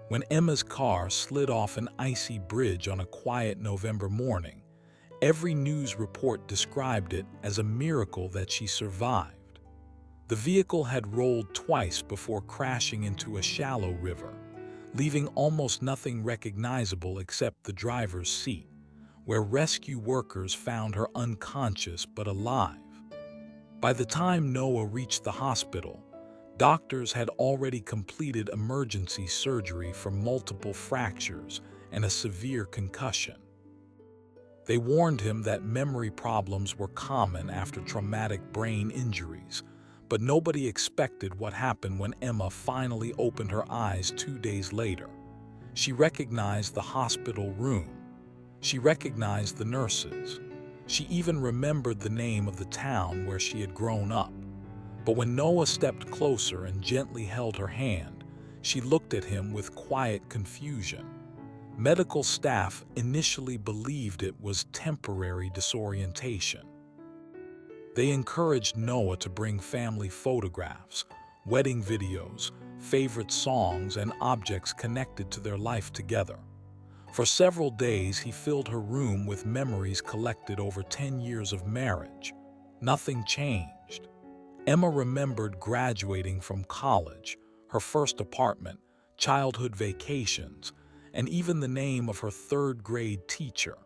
When Emma's car slid off an icy bridge on a quiet November morning, every news report described it as a miracle that she survived. The vehicle had rolled twice before crashing into a shallow river, leaving almost nothing recognizable except the driver's seat, where rescue workers found her unconscious but alive. By the time Noah reached the hospital, doctors had already completed emergency surgery for multiple fractures and a severe concussion. They warned him that memory problems were common after traumatic brain injuries, but nobody expected what happened when Emma finally opened her eyes 2 days later. She recognized the hospital room. She recognized the nurses. She even remembered the name of the town where she had grown up. But when Noah stepped closer and gently held her hand, she looked at him with quiet confusion. Medical staff initially believed it was temporary disorientation. They encouraged Noah to bring family photographs, wedding videos, favorite songs, and objects connected to their life together. For several days, he filled her room with memories collected over 10 years of marriage. Nothing changed. Emma remembered graduating from college, her first apartment, childhood vacations, and even the name of her third-grade teacher.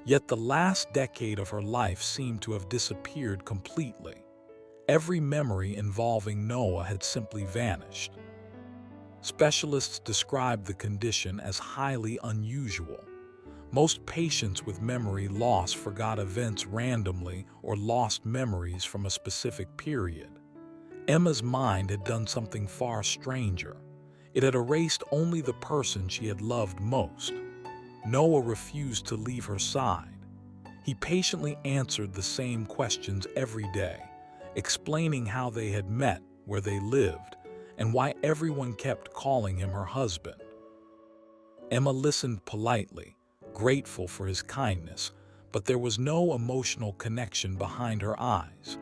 Yet the last decade of her life seemed to have disappeared completely. Every memory involving Noah had simply vanished. Specialists described the condition as highly unusual. Most patients with memory loss forgot events randomly or lost memories from a specific period. Emma's mind had done something far stranger. It had erased only the person she had loved most. Noah refused to leave her side. He patiently answered the same questions every day, explaining how they had met, where they lived, and why everyone kept calling him her husband. Emma listened politely, grateful for his kindness, but there was no emotional connection behind her eyes.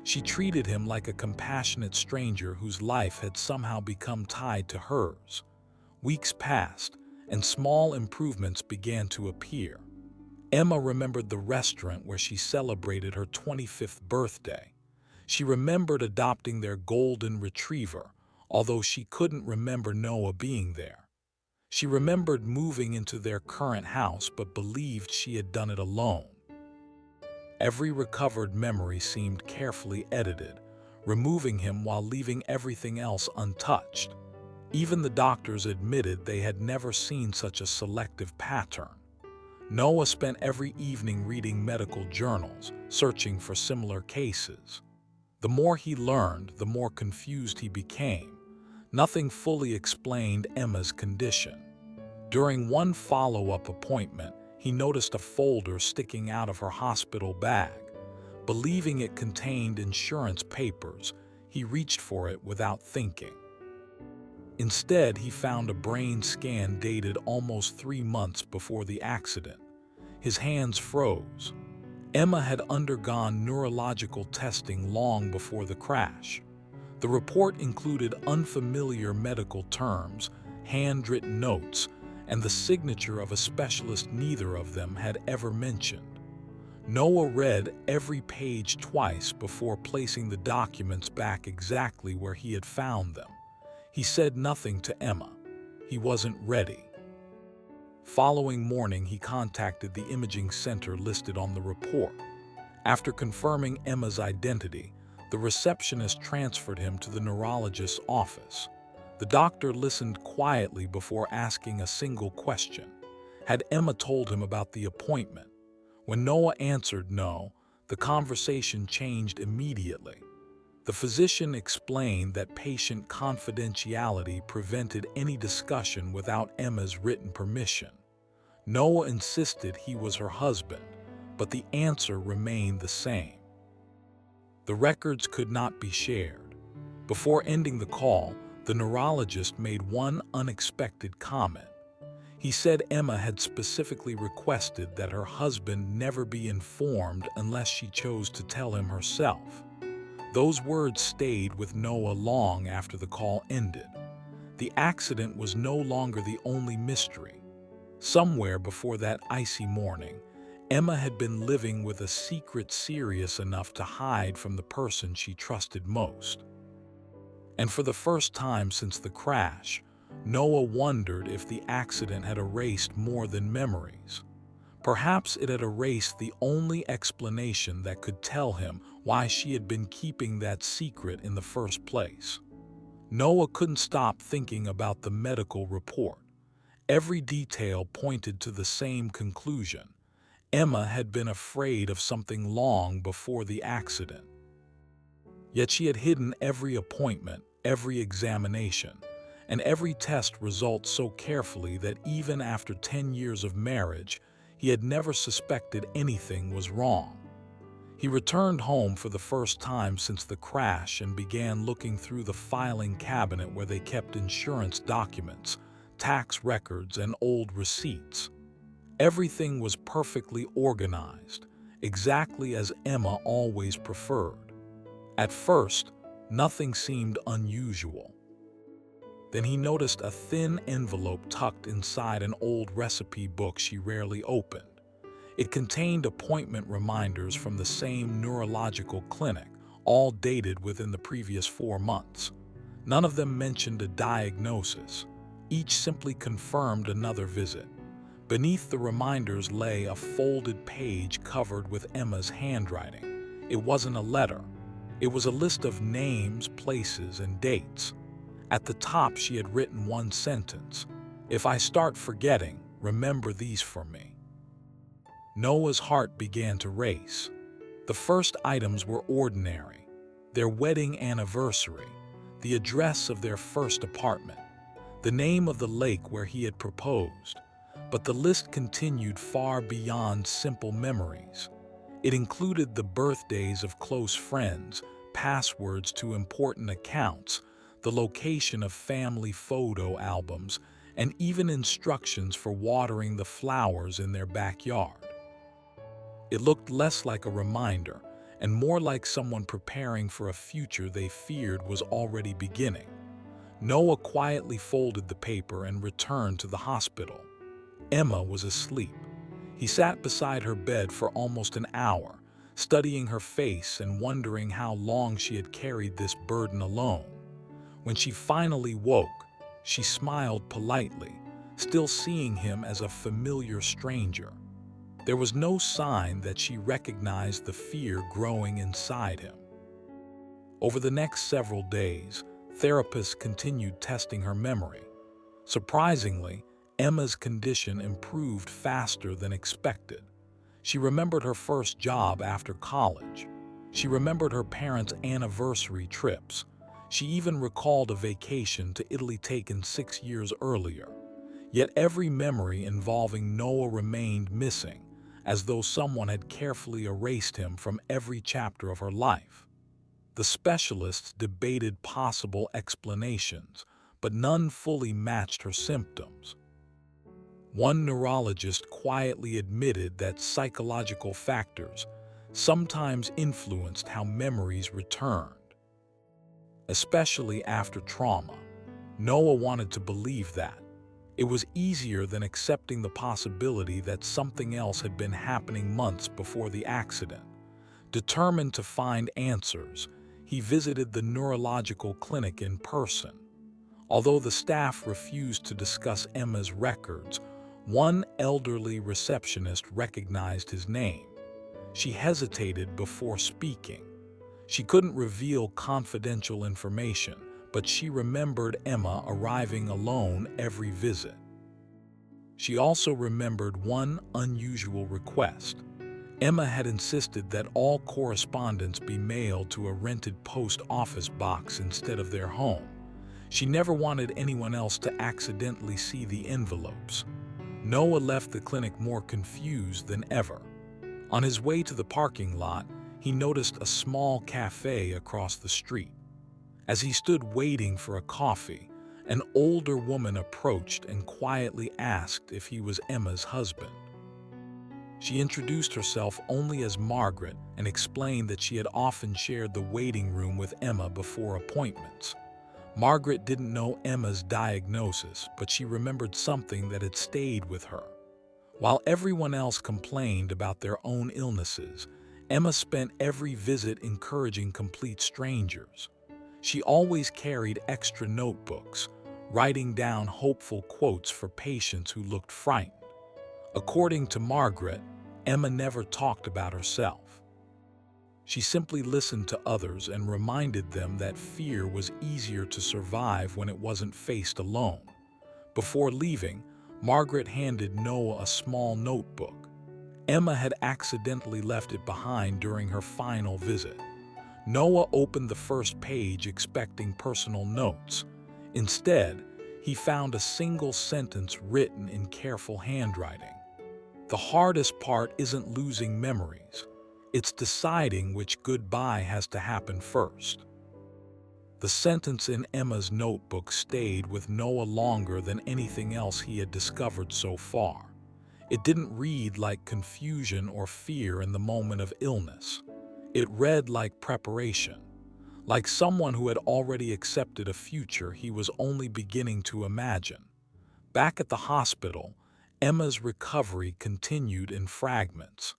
She treated him like a compassionate stranger whose life had somehow become tied to hers. Weeks passed, and small improvements began to appear. Emma remembered the restaurant where she celebrated her 25th birthday. She remembered adopting their golden retriever, although she couldn't remember Noah being there. She remembered moving into their current house but believed she had done it alone. Every recovered memory seemed carefully edited, removing him while leaving everything else untouched. Even the doctors admitted they had never seen such a selective pattern. Noah spent every evening reading medical journals, searching for similar cases. The more he learned, the more confused he became. Nothing fully explained Emma's condition. During one follow-up appointment, he noticed a folder sticking out of her hospital bag. Believing it contained insurance papers, he reached for it without thinking. Instead, he found a brain scan dated almost 3 months before the accident. His hands froze. Emma had undergone neurological testing long before the crash. The report included unfamiliar medical terms, handwritten notes, and the signature of a specialist neither of them had ever mentioned. Noah read every page twice before placing the documents back exactly where he had found them. He said nothing to Emma. He wasn't ready. Following morning, he contacted the imaging center listed on the report. After confirming Emma's identity, the receptionist transferred him to the neurologist's office. The doctor listened quietly before asking a single question. Had Emma told him about the appointment? When Noah answered no, the conversation changed immediately. The physician explained that patient confidentiality prevented any discussion without Emma's written permission. Noah insisted he was her husband, but the answer remained the same. The records could not be shared. Before ending the call, the neurologist made one unexpected comment. He said Emma had specifically requested that her husband never be informed unless she chose to tell him herself. Those words stayed with Noah long after the call ended. The accident was no longer the only mystery. Somewhere before that icy morning, Emma had been living with a secret serious enough to hide from the person she trusted most. And for the first time since the crash, Noah wondered if the accident had erased more than memories. Perhaps it had erased the only explanation that could tell him why she had been keeping that secret in the first place. Noah couldn't stop thinking about the medical report. Every detail pointed to the same conclusion. Emma had been afraid of something long before the accident. Yet she had hidden every appointment, every examination, and every test result so carefully that even after 10 years of marriage, he had never suspected anything was wrong. He returned home for the first time since the crash and began looking through the filing cabinet where they kept insurance documents, tax records, and old receipts. Everything was perfectly organized, exactly as Emma always preferred. At first, nothing seemed unusual. Then he noticed a thin envelope tucked inside an old recipe book she rarely opened. It contained appointment reminders from the same neurological clinic, all dated within the previous 4 months. None of them mentioned a diagnosis. Each simply confirmed another visit. Beneath the reminders lay a folded page covered with Emma's handwriting. It wasn't a letter. It was a list of names, places, and dates. At the top, she had written one sentence: "If I start forgetting, remember these for me." Noah's heart began to race. The first items were ordinary: their wedding anniversary, the address of their first apartment, the name of the lake where he had proposed. But the list continued far beyond simple memories. It included the birthdays of close friends, passwords to important accounts, the location of family photo albums, and even instructions for watering the flowers in their backyard. It looked less like a reminder and more like someone preparing for a future they feared was already beginning. Noah quietly folded the paper and returned to the hospital. Emma was asleep. He sat beside her bed for almost an hour, studying her face and wondering how long she had carried this burden alone. When she finally woke, she smiled politely, still seeing him as a familiar stranger. There was no sign that she recognized the fear growing inside him. Over the next several days, therapists continued testing her memory. Surprisingly, Emma's condition improved faster than expected. She remembered her first job after college. She remembered her parents' anniversary trips. She even recalled a vacation to Italy taken 6 years earlier. Yet every memory involving Noah remained missing, as though someone had carefully erased him from every chapter of her life. The specialists debated possible explanations, but none fully matched her symptoms. One neurologist quietly admitted that psychological factors sometimes influenced how memories returned, especially after trauma. Noah wanted to believe that. It was easier than accepting the possibility that something else had been happening months before the accident. Determined to find answers, he visited the neurological clinic in person. Although the staff refused to discuss Emma's records, one elderly receptionist recognized his name. She hesitated before speaking. She couldn't reveal confidential information, but she remembered Emma arriving alone every visit. She also remembered one unusual request. Emma had insisted that all correspondence be mailed to a rented post office box instead of their home. She never wanted anyone else to accidentally see the envelopes. Noah left the clinic more confused than ever. On his way to the parking lot, he noticed a small cafe across the street. As he stood waiting for a coffee, an older woman approached and quietly asked if he was Emma's husband. She introduced herself only as Margaret and explained that she had often shared the waiting room with Emma before appointments. Margaret didn't know Emma's diagnosis, but she remembered something that had stayed with her. While everyone else complained about their own illnesses, Emma spent every visit encouraging complete strangers. She always carried extra notebooks, writing down hopeful quotes for patients who looked frightened. According to Margaret, Emma never talked about herself. She simply listened to others and reminded them that fear was easier to survive when it wasn't faced alone. Before leaving, Margaret handed Noah a small notebook. Emma had accidentally left it behind during her final visit. Noah opened the first page expecting personal notes. Instead, he found a single sentence written in careful handwriting. The hardest part isn't losing memories. It's deciding which goodbye has to happen first. The sentence in Emma's notebook stayed with Noah longer than anything else he had discovered so far. It didn't read like confusion or fear in the moment of illness. It read like preparation, like someone who had already accepted a future he was only beginning to imagine. Back at the hospital, Emma's recovery continued in fragments.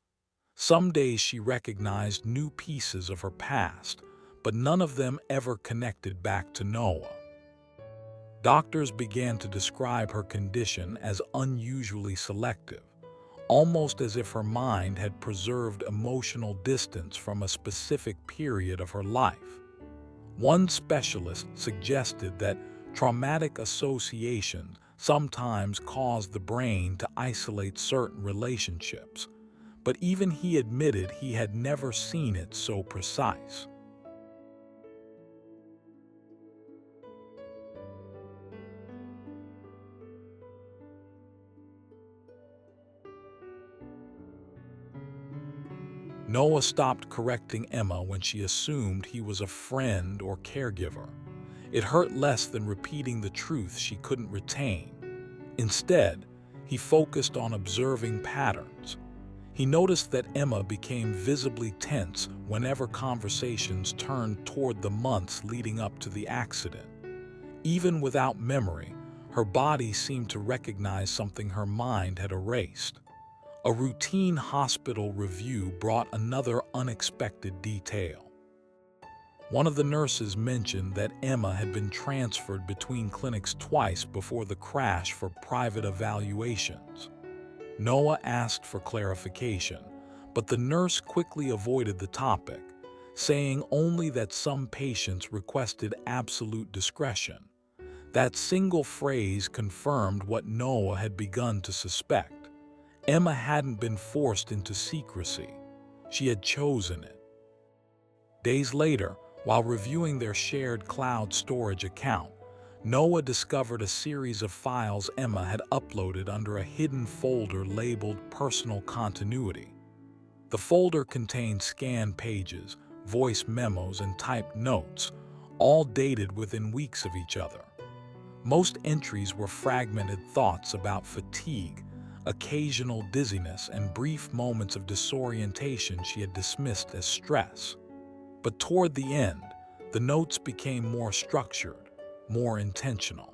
Some days she recognized new pieces of her past, but none of them ever connected back to Noah. Doctors began to describe her condition as unusually selective, almost as if her mind had preserved emotional distance from a specific period of her life. One specialist suggested that traumatic association sometimes caused the brain to isolate certain relationships, but even he admitted he had never seen it so precise. Noah stopped correcting Emma when she assumed he was a friend or caregiver. It hurt less than repeating the truth she couldn't retain. Instead, he focused on observing patterns. He noticed that Emma became visibly tense whenever conversations turned toward the months leading up to the accident. Even without memory, her body seemed to recognize something her mind had erased. A routine hospital review brought another unexpected detail. One of the nurses mentioned that Emma had been transferred between clinics twice before the crash for private evaluations. Noah asked for clarification, but the nurse quickly avoided the topic, saying only that some patients requested absolute discretion. That single phrase confirmed what Noah had begun to suspect. Emma hadn't been forced into secrecy. She had chosen it. Days later, while reviewing their shared cloud storage account, Noah discovered a series of files Emma had uploaded under a hidden folder labeled Personal Continuity. The folder contained scanned pages, voice memos, and typed notes, all dated within weeks of each other. Most entries were fragmented thoughts about fatigue, occasional dizziness, and brief moments of disorientation she had dismissed as stress. But toward the end, the notes became more structured, more intentional.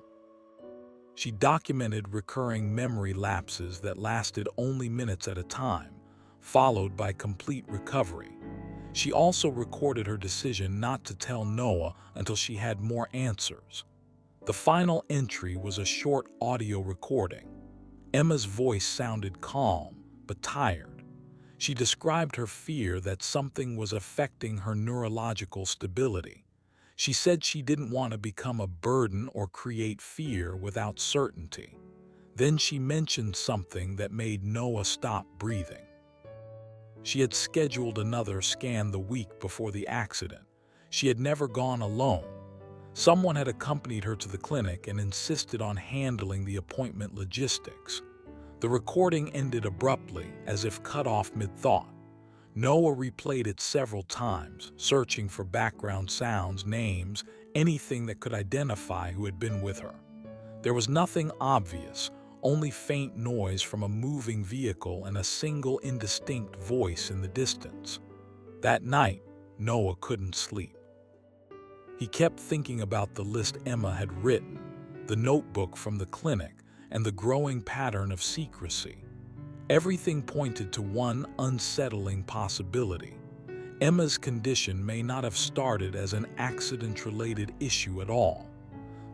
She documented recurring memory lapses that lasted only minutes at a time, followed by complete recovery. She also recorded her decision not to tell Noah until she had more answers. The final entry was a short audio recording. Emma's voice sounded calm, but tired. She described her fear that something was affecting her neurological stability. She said she didn't want to become a burden or create fear without certainty. Then she mentioned something that made Noah stop breathing. She had scheduled another scan the week before the accident. She had never gone alone. Someone had accompanied her to the clinic and insisted on handling the appointment logistics. The recording ended abruptly, as if cut off mid-thought. Noah replayed it several times, searching for background sounds, names, anything that could identify who had been with her. There was nothing obvious, only faint noise from a moving vehicle and a single indistinct voice in the distance. That night, Noah couldn't sleep. He kept thinking about the list Emma had written, the notebook from the clinic, and the growing pattern of secrecy. Everything pointed to one unsettling possibility. Emma's condition may not have started as an accident-related issue at all.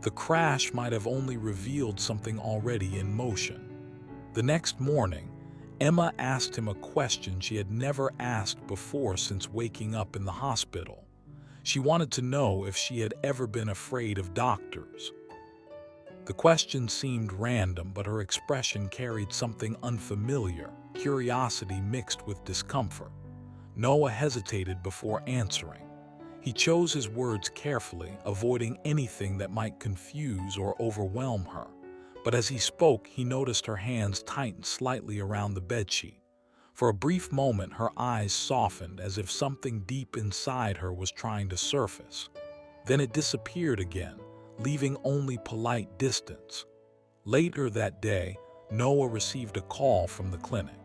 The crash might have only revealed something already in motion. The next morning, Emma asked him a question she had never asked before since waking up in the hospital. She wanted to know if she had ever been afraid of doctors. The question seemed random, but her expression carried something unfamiliar, curiosity mixed with discomfort. Noah hesitated before answering. He chose his words carefully, avoiding anything that might confuse or overwhelm her. But as he spoke, he noticed her hands tighten slightly around the bedsheet. For a brief moment, her eyes softened as if something deep inside her was trying to surface. Then it disappeared again, leaving only polite distance. Later that day, Noah received a call from the clinic.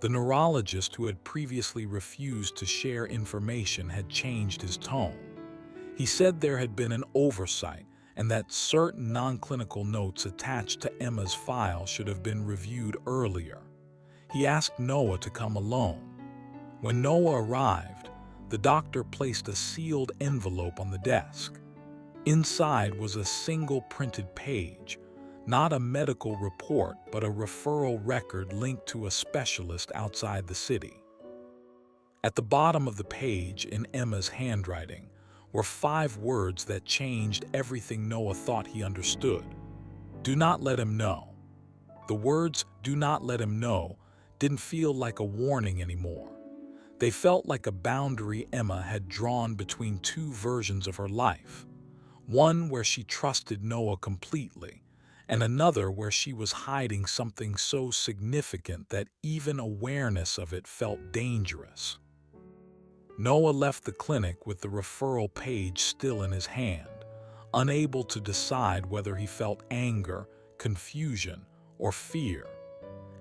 The neurologist who had previously refused to share information had changed his tone. He said there had been an oversight and that certain non-clinical notes attached to Emma's file should have been reviewed earlier. He asked Noah to come alone. When Noah arrived, the doctor placed a sealed envelope on the desk. Inside was a single printed page, not a medical report, but a referral record linked to a specialist outside the city. At the bottom of the page, in Emma's handwriting, were 5 words that changed everything Noah thought he understood. Do not let him know. The words, do not let him know, didn't feel like a warning anymore. They felt like a boundary Emma had drawn between 2 versions of her life. One where she trusted Noah completely, and another where she was hiding something so significant that even awareness of it felt dangerous. Noah left the clinic with the referral page still in his hand, unable to decide whether he felt anger, confusion, or fear.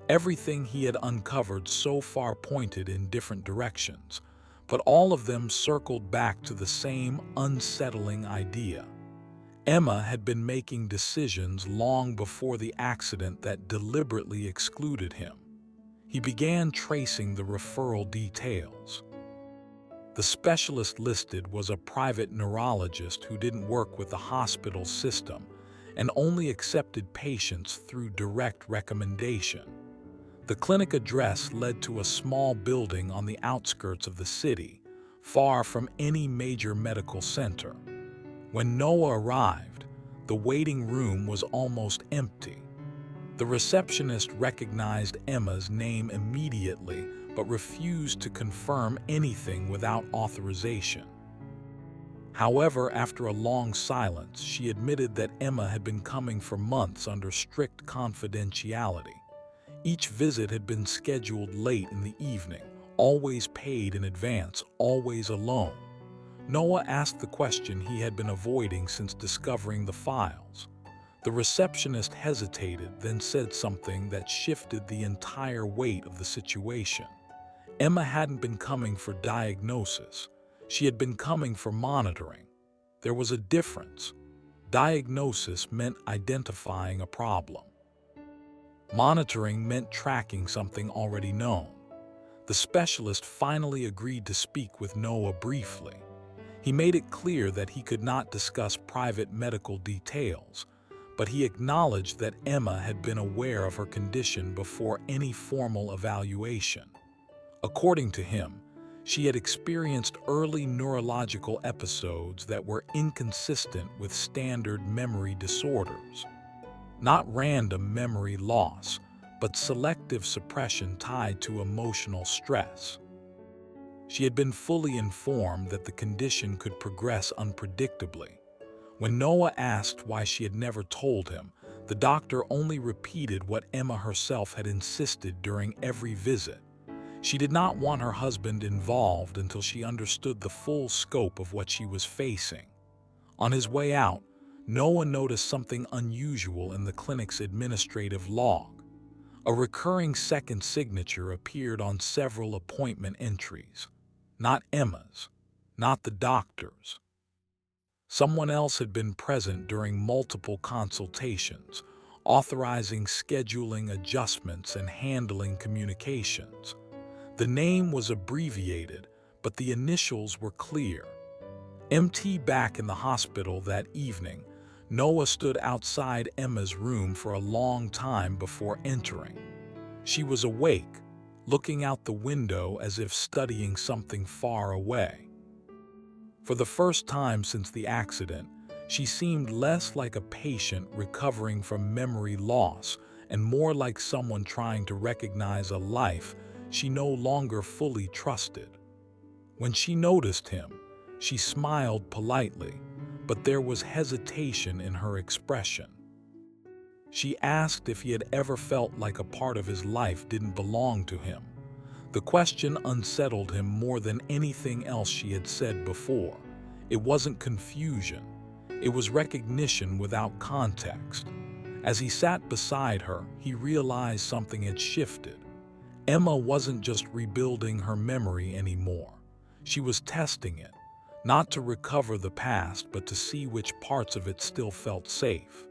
Everything he had uncovered so far pointed in different directions, but all of them circled back to the same unsettling idea. Emma had been making decisions long before the accident that deliberately excluded him. He began tracing the referral details. The specialist listed was a private neurologist who didn't work with the hospital system and only accepted patients through direct recommendation. The clinic address led to a small building on the outskirts of the city, far from any major medical center. When Noah arrived, the waiting room was almost empty. The receptionist recognized Emma's name immediately, but refused to confirm anything without authorization. However, after a long silence, she admitted that Emma had been coming for months under strict confidentiality. Each visit had been scheduled late in the evening, always paid in advance, always alone. Noah asked the question he had been avoiding since discovering the files. The receptionist hesitated, then said something that shifted the entire weight of the situation. Emma hadn't been coming for diagnosis. She had been coming for monitoring. There was a difference. Diagnosis meant identifying a problem. Monitoring meant tracking something already known. The specialist finally agreed to speak with Noah briefly. He made it clear that he could not discuss private medical details, but he acknowledged that Emma had been aware of her condition before any formal evaluation. According to him, she had experienced early neurological episodes that were inconsistent with standard memory disorders. Not random memory loss, but selective suppression tied to emotional stress. She had been fully informed that the condition could progress unpredictably. When Noah asked why she had never told him, the doctor only repeated what Emma herself had insisted during every visit. She did not want her husband involved until she understood the full scope of what she was facing. On his way out, Noah noticed something unusual in the clinic's administrative log. A recurring second signature appeared on several appointment entries. Not Emma's, not the doctor's. Someone else had been present during multiple consultations, authorizing scheduling adjustments and handling communications. The name was abbreviated, but the initials were clear. MT. Back in the hospital that evening, Noah stood outside Emma's room for a long time before entering. She was awake, looking out the window as if studying something far away. For the first time since the accident, she seemed less like a patient recovering from memory loss and more like someone trying to recognize a life she no longer fully trusted. When she noticed him, she smiled politely, but there was hesitation in her expression. She asked if he had ever felt like a part of his life didn't belong to him. The question unsettled him more than anything else she had said before. It wasn't confusion. It was recognition without context. As he sat beside her, he realized something had shifted. Emma wasn't just rebuilding her memory anymore. She was testing it, not to recover the past, but to see which parts of it still felt safe.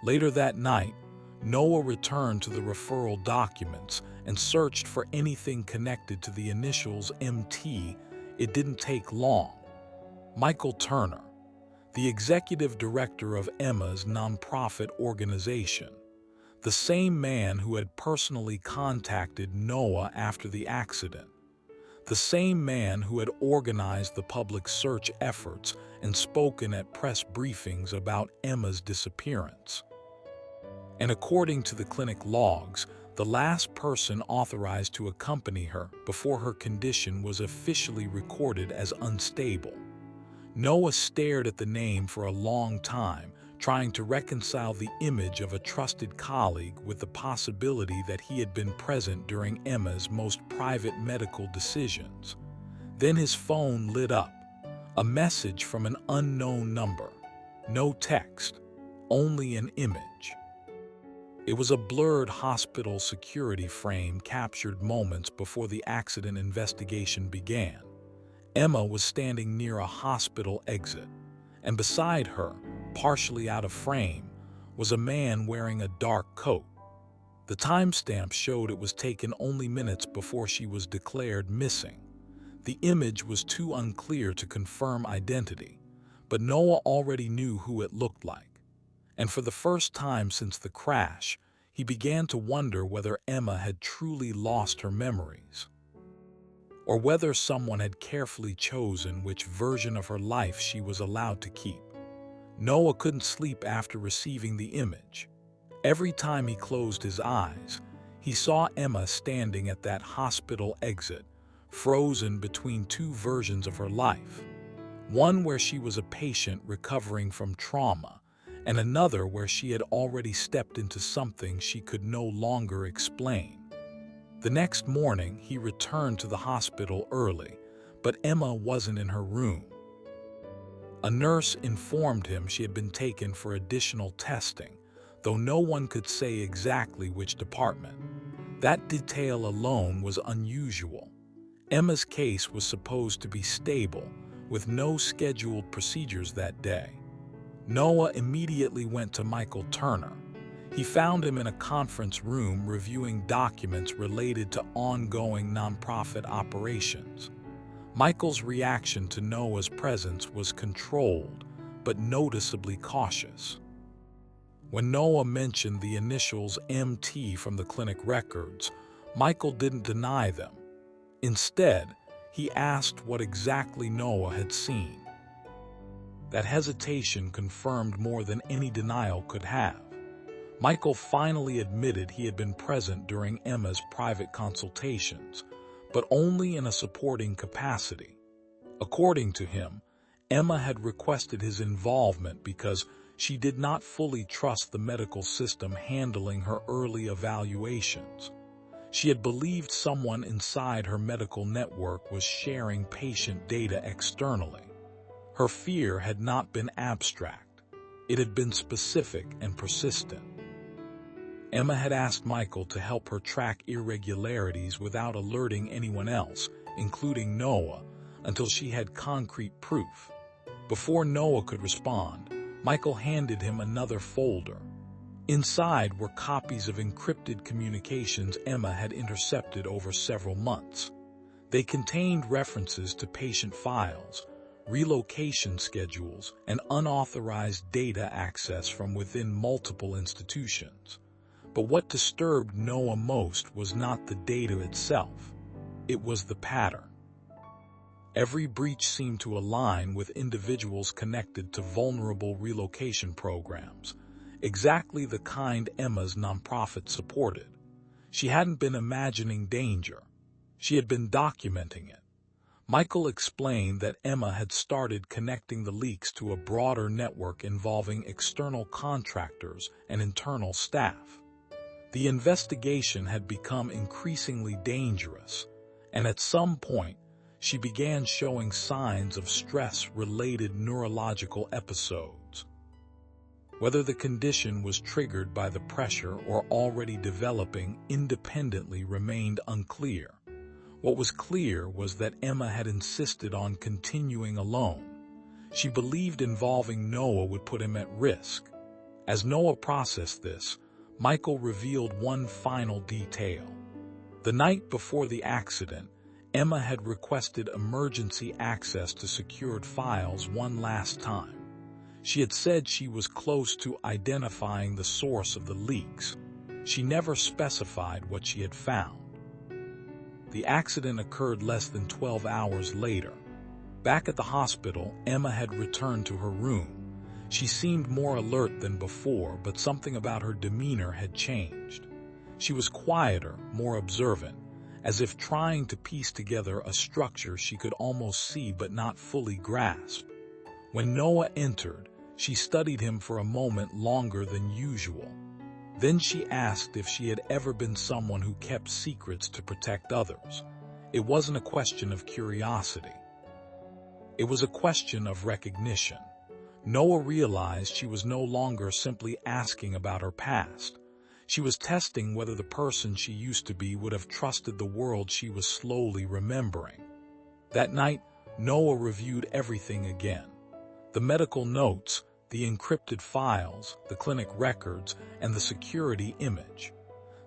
Later that night, Noah returned to the referral documents and searched for anything connected to the initials MT. It didn't take long. Michael Turner, the executive director of Emma's nonprofit organization, the same man who had personally contacted Noah after the accident, the same man who had organized the public search efforts and spoken at press briefings about Emma's disappearance. And according to the clinic logs, the last person authorized to accompany her before her condition was officially recorded as unstable. Noah stared at the name for a long time, trying to reconcile the image of a trusted colleague with the possibility that he had been present during Emma's most private medical decisions. Then his phone lit up, a message from an unknown number. No text, only an image. It was a blurred hospital security frame captured moments before the accident investigation began. Emma was standing near a hospital exit, and beside her, partially out of frame, was a man wearing a dark coat. The timestamp showed it was taken only minutes before she was declared missing. The image was too unclear to confirm identity, but Noah already knew who it looked like. And for the first time since the crash, he began to wonder whether Emma had truly lost her memories, or whether someone had carefully chosen which version of her life she was allowed to keep. Noah couldn't sleep after receiving the image. Every time he closed his eyes, he saw Emma standing at that hospital exit, frozen between two versions of her life. One where she was a patient recovering from trauma, and another where she had already stepped into something she could no longer explain. The next morning, he returned to the hospital early, but Emma wasn't in her room. A nurse informed him she had been taken for additional testing, though no one could say exactly which department. That detail alone was unusual. Emma's case was supposed to be stable, with no scheduled procedures that day. Noah immediately went to Michael Turner. He found him in a conference room reviewing documents related to ongoing nonprofit operations. Michael's reaction to Noah's presence was controlled, but noticeably cautious. When Noah mentioned the initials MT from the clinic records, Michael didn't deny them. Instead, he asked what exactly Noah had seen. That hesitation confirmed more than any denial could have. Michael finally admitted he had been present during Emma's private consultations, but only in a supporting capacity. According to him, Emma had requested his involvement because she did not fully trust the medical system handling her early evaluations. She had believed someone inside her medical network was sharing patient data externally. Her fear had not been abstract. It had been specific and persistent. Emma had asked Michael to help her track irregularities without alerting anyone else, including Noah, until she had concrete proof. Before Noah could respond, Michael handed him another folder. Inside were copies of encrypted communications Emma had intercepted over several months. They contained references to patient files, relocation schedules, and unauthorized data access from within multiple institutions. But what disturbed Noah most was not the data itself. It was the pattern. Every breach seemed to align with individuals connected to vulnerable relocation programs, exactly the kind Emma's nonprofit supported. She hadn't been imagining danger. She had been documenting it. Michael explained that Emma had started connecting the leaks to a broader network involving external contractors and internal staff. The investigation had become increasingly dangerous, and at some point, she began showing signs of stress-related neurological episodes. Whether the condition was triggered by the pressure or already developing independently remained unclear. What was clear was that Emma had insisted on continuing alone. She believed involving Noah would put him at risk. As Noah processed this, Michael revealed one final detail. The night before the accident, Emma had requested emergency access to secured files one last time. She had said she was close to identifying the source of the leaks. She never specified what she had found. The accident occurred less than 12 hours later. Back at the hospital, Emma had returned to her room. She seemed more alert than before, but something about her demeanor had changed. She was quieter, more observant, as if trying to piece together a structure she could almost see but not fully grasp. When Noah entered, she studied him for a moment longer than usual. Then she asked if she had ever been someone who kept secrets to protect others. It wasn't a question of curiosity. It was a question of recognition. Noah realized she was no longer simply asking about her past. She was testing whether the person she used to be would have trusted the world she was slowly remembering. That night, Noah reviewed everything again. The medical notes, the encrypted files, the clinic records, and the security image.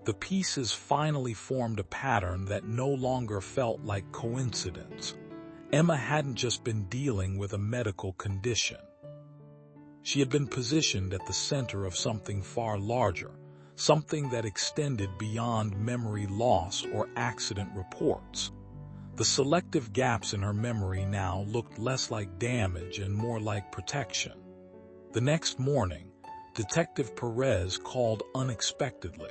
The pieces finally formed a pattern that no longer felt like coincidence. Emma hadn't just been dealing with a medical condition. She had been positioned at the center of something far larger, something that extended beyond memory loss or accident reports. The selective gaps in her memory now looked less like damage and more like protection. The next morning, Detective Perez called unexpectedly.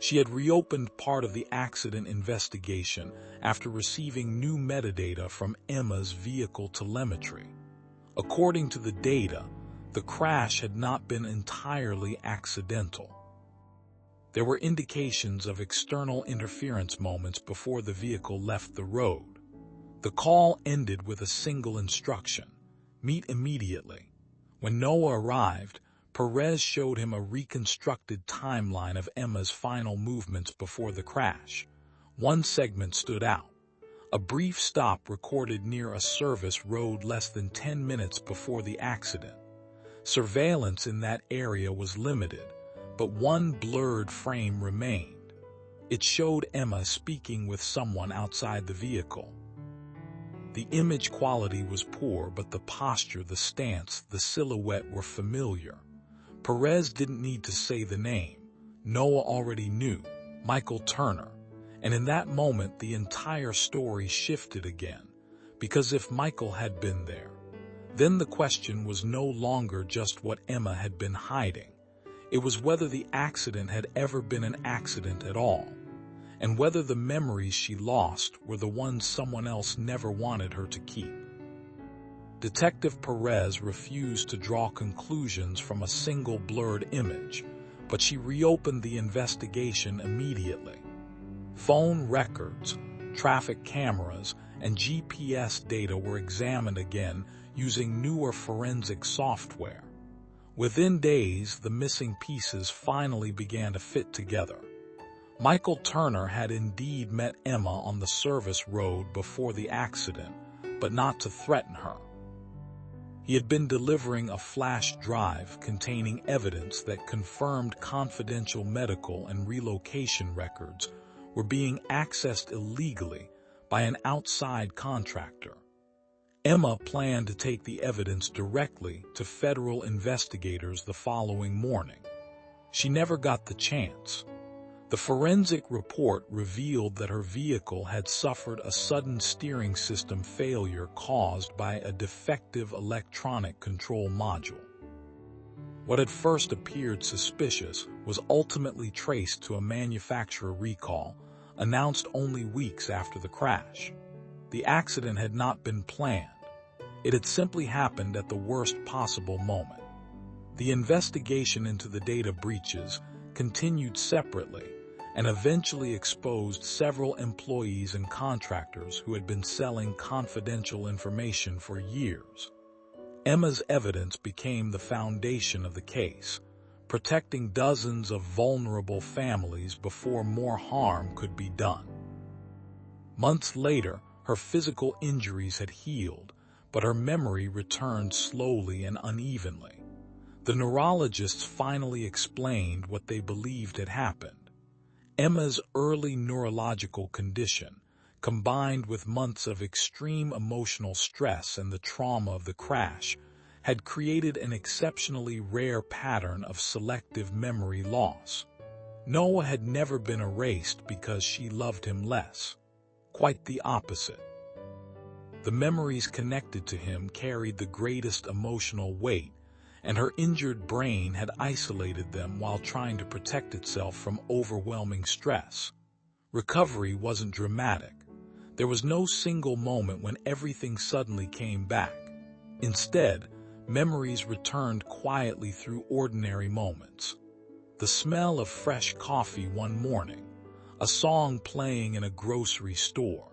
She had reopened part of the accident investigation after receiving new metadata from Emma's vehicle telemetry. According to the data, the crash had not been entirely accidental. There were indications of external interference moments before the vehicle left the road. The call ended with a single instruction: meet immediately. When Noah arrived, Perez showed him a reconstructed timeline of Emma's final movements before the crash. One segment stood out: a brief stop recorded near a service road less than 10 minutes before the accident. Surveillance in that area was limited, but one blurred frame remained. It showed Emma speaking with someone outside the vehicle. The image quality was poor, but the posture, the stance, the silhouette were familiar. Perez didn't need to say the name. Noah already knew: Michael Turner. And in that moment, the entire story shifted again. Because if Michael had been there, then the question was no longer just what Emma had been hiding. It was whether the accident had ever been an accident at all, and whether the memories she lost were the ones someone else never wanted her to keep. Detective Perez refused to draw conclusions from a single blurred image, but she reopened the investigation immediately. Phone records, traffic cameras, and GPS data were examined again using newer forensic software. Within days, the missing pieces finally began to fit together. Michael Turner had indeed met Emma on the service road before the accident, but not to threaten her. He had been delivering a flash drive containing evidence that confirmed confidential medical and relocation records were being accessed illegally by an outside contractor. Emma planned to take the evidence directly to federal investigators the following morning. She never got the chance. The forensic report revealed that her vehicle had suffered a sudden steering system failure caused by a defective electronic control module. What had first appeared suspicious was ultimately traced to a manufacturer recall, announced only weeks after the crash. The accident had not been planned. It had simply happened at the worst possible moment. The investigation into the data breaches continued separately and eventually exposed several employees and contractors who had been selling confidential information for years. Emma's evidence became the foundation of the case, protecting dozens of vulnerable families before more harm could be done. Months later, her physical injuries had healed, but her memory returned slowly and unevenly. The neurologists finally explained what they believed had happened. Emma's early neurological condition, combined with months of extreme emotional stress and the trauma of the crash, had created an exceptionally rare pattern of selective memory loss. Noah had never been erased because she loved him less. Quite the opposite. The memories connected to him carried the greatest emotional weight, and her injured brain had isolated them while trying to protect itself from overwhelming stress. Recovery wasn't dramatic. There was no single moment when everything suddenly came back. Instead, memories returned quietly through ordinary moments. The smell of fresh coffee one morning, a song playing in a grocery store,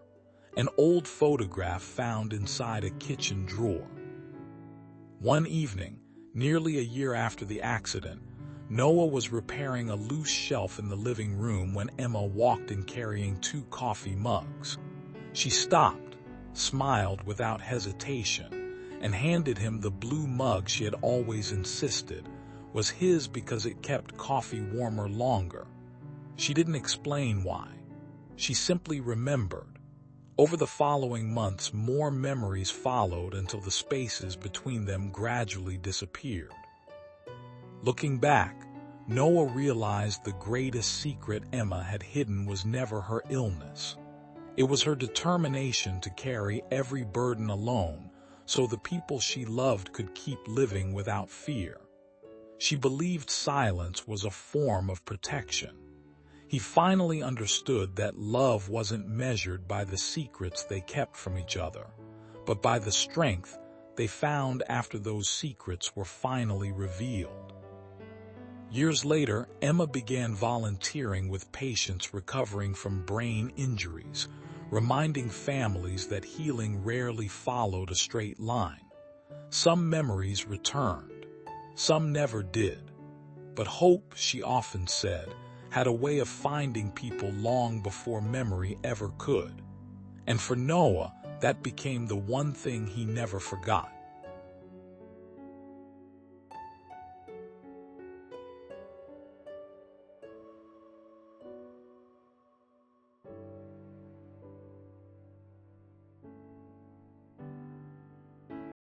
an old photograph found inside a kitchen drawer. One evening, nearly a year after the accident, Noah was repairing a loose shelf in the living room when Emma walked in carrying 2 coffee mugs. She stopped, smiled without hesitation, and handed him the blue mug she had always insisted was his because it kept coffee warmer longer. She didn't explain why. She simply remembered. Over the following months, more memories followed until the spaces between them gradually disappeared. Looking back, Noah realized the greatest secret Emma had hidden was never her illness. It was her determination to carry every burden alone so the people she loved could keep living without fear. She believed silence was a form of protection. He finally understood that love wasn't measured by the secrets they kept from each other, but by the strength they found after those secrets were finally revealed. Years later, Emma began volunteering with patients recovering from brain injuries, reminding families that healing rarely followed a straight line. Some memories returned, some never did. But hope, she often said, had a way of finding people long before memory ever could. And for Noah, that became the one thing he never forgot.